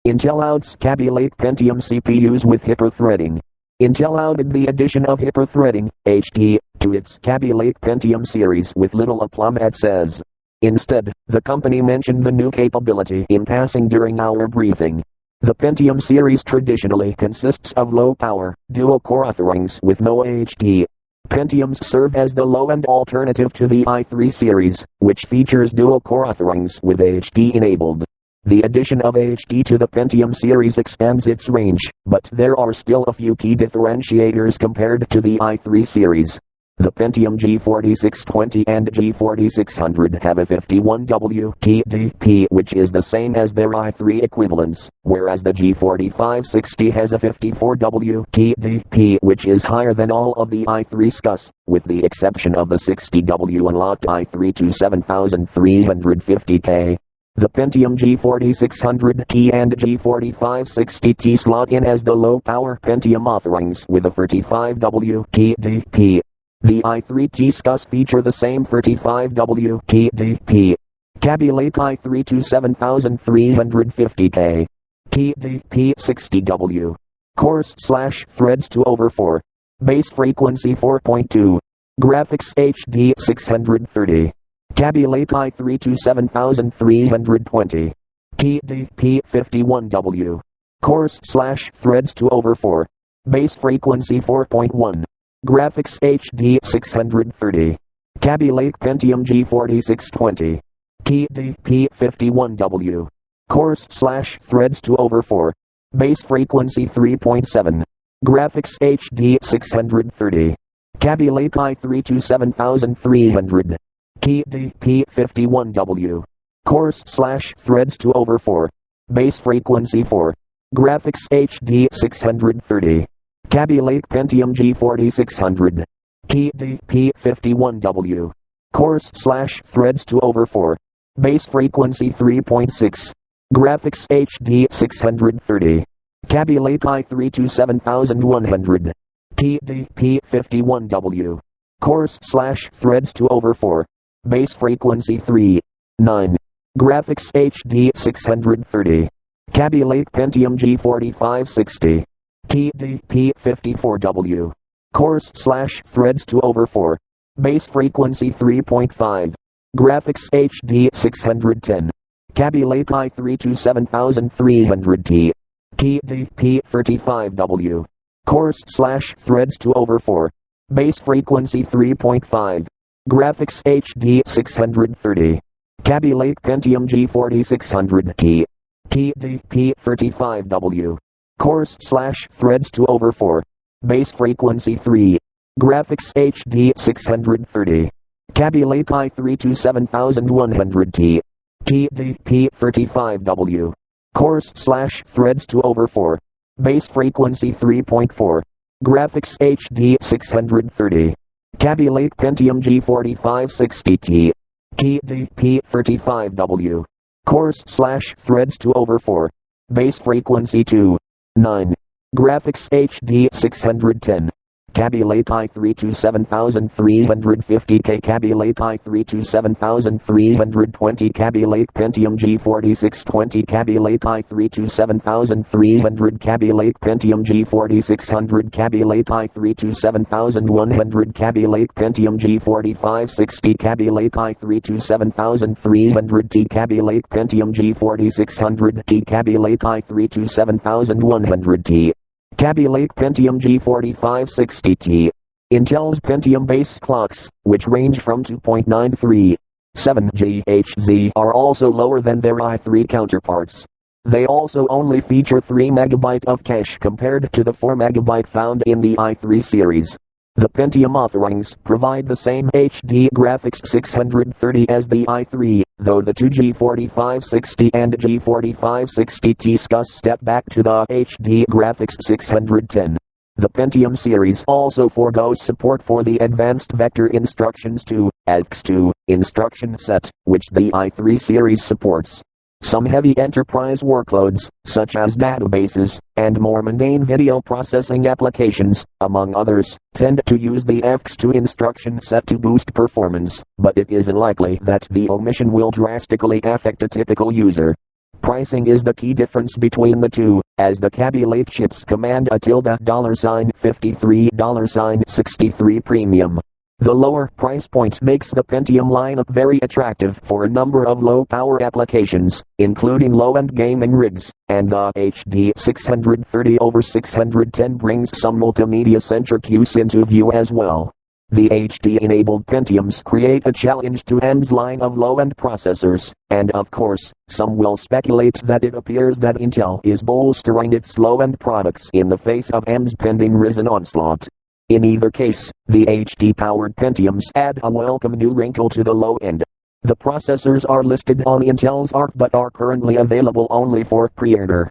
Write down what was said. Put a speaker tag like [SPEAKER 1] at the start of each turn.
[SPEAKER 1] Intel outs Kaby Lake Pentium CPUs with HyperThreding. Intel outed the addition of HyperThreding, HD, to its Kaby Lake Pentium series with little aplomb, it says. Instead, the company mentioned the new capability in passing during our briefing. The Pentium series traditionally consists of low-power, dual-core offerings with no HD. Pentiums serve as the low-end alternative to the i3 series, which features dual-core offerings with HD enabled. The addition of HD to the Pentium series expands its range, but there are still a few key differentiators compared to the i3 series. The Pentium G4620 and G4600 have a 51W TDP, which is the same as their i3 equivalents, whereas the G4560 has a 54W TDP, which is higher than all of the i3 SCUS, with the exception of the 60W unlocked i3 to 7350K. The Pentium G4600T and G4560T slot in as the low-power Pentium offerings with a 35W TDP. The i3 SCUS feature the same 35W TDP. Kaby Lake i3 to 7350K. TDP 60W. Cores/threads 2/4. Base frequency 4.2. Graphics HD 630. Kaby Lake i3 to 7320. TDP 51W. Cores/threads 2/4. Base frequency 4.1. Graphics HD 630. Kaby Lake Pentium G4620. TDP 51W. Cores/threads 2/4. Base frequency 3.7. Graphics HD 630. Kaby Lake i3 to 7300. TDP 51W. Cores/threads 2/4. Base frequency 4. Graphics HD 630. Kaby Lake Pentium G4600. TDP 51W. Cores/threads 2/4. Base frequency 3.6. Graphics HD 630. Kaby Lake i3 to 7100. TDP 51W. Cores/threads 2/4. Base frequency 3.9. Graphics HD 630. Kaby Lake Pentium G4560. TDP 54W. Cores/threads 2/4. Base frequency 3.5. Graphics HD 610. Kaby Lake i3 to 7300T. TDP 35W. Cores/threads 2/4. Base frequency 3.5. Graphics HD 630. Kaby Lake Pentium G4600T. TDP 35W. Cores/threads 2/4. Base frequency 3. Graphics HD 630. Kaby Lake i3 to 7100T. TDP 35W. Cores/threads 2/4. Base frequency 3.4. Graphics HD 630. Kaby Lake Pentium G4560T. TDP 35W. Cores/threads 2/4. Base frequency 2.9. Graphics HD 610. Kaby Lake i3 to 7350K. Kaby Lake i3 to 7320. Kaby Lake Pentium G4620. Kaby Lake i3 to 7300. Kaby Lake Pentium G4600. Kaby Lake i3 to 7100. Kaby Lake Pentium G4560. Kaby Lake i3 to 7300T. Kaby Lake Pentium G4600T. Kaby Lake i3 to 7100T. Kaby Lake Pentium G4560T. Intel's Pentium base clocks, which range from 2.937 GHz, are also lower than their i3 counterparts. They also only feature 3 MB of cache compared to the 4 MB found in the i3 series. The Pentium offerings provide the same HD graphics 630 as the i3, though the two G4560 and G4560T SCUS step back to the HD graphics 610. The Pentium series also forgoes support for the Advanced Vector Instructions 2, AVX2, instruction set, which the i3 series supports. Some heavy enterprise workloads, such as databases, and more mundane video processing applications, among others, tend to use the AVX2 instruction set to boost performance, but it is unlikely that the omission will drastically affect a typical user. Pricing is the key difference between the two, as the Kaby Lake chips command a $53 $63 premium. The lower price point makes the Pentium lineup very attractive for a number of low-power applications, including low-end gaming rigs, and the HD 630/610 brings some multimedia-centric use into view as well. The HD-enabled Pentiums create a challenge to AMD's line of low-end processors, and of course, some will speculate that it appears that Intel is bolstering its low-end products in the face of AMD's pending Ryzen onslaught. In either case, the HD-powered Pentiums add a welcome new wrinkle to the low end. The processors are listed on Intel's ARC but are currently available only for pre-order.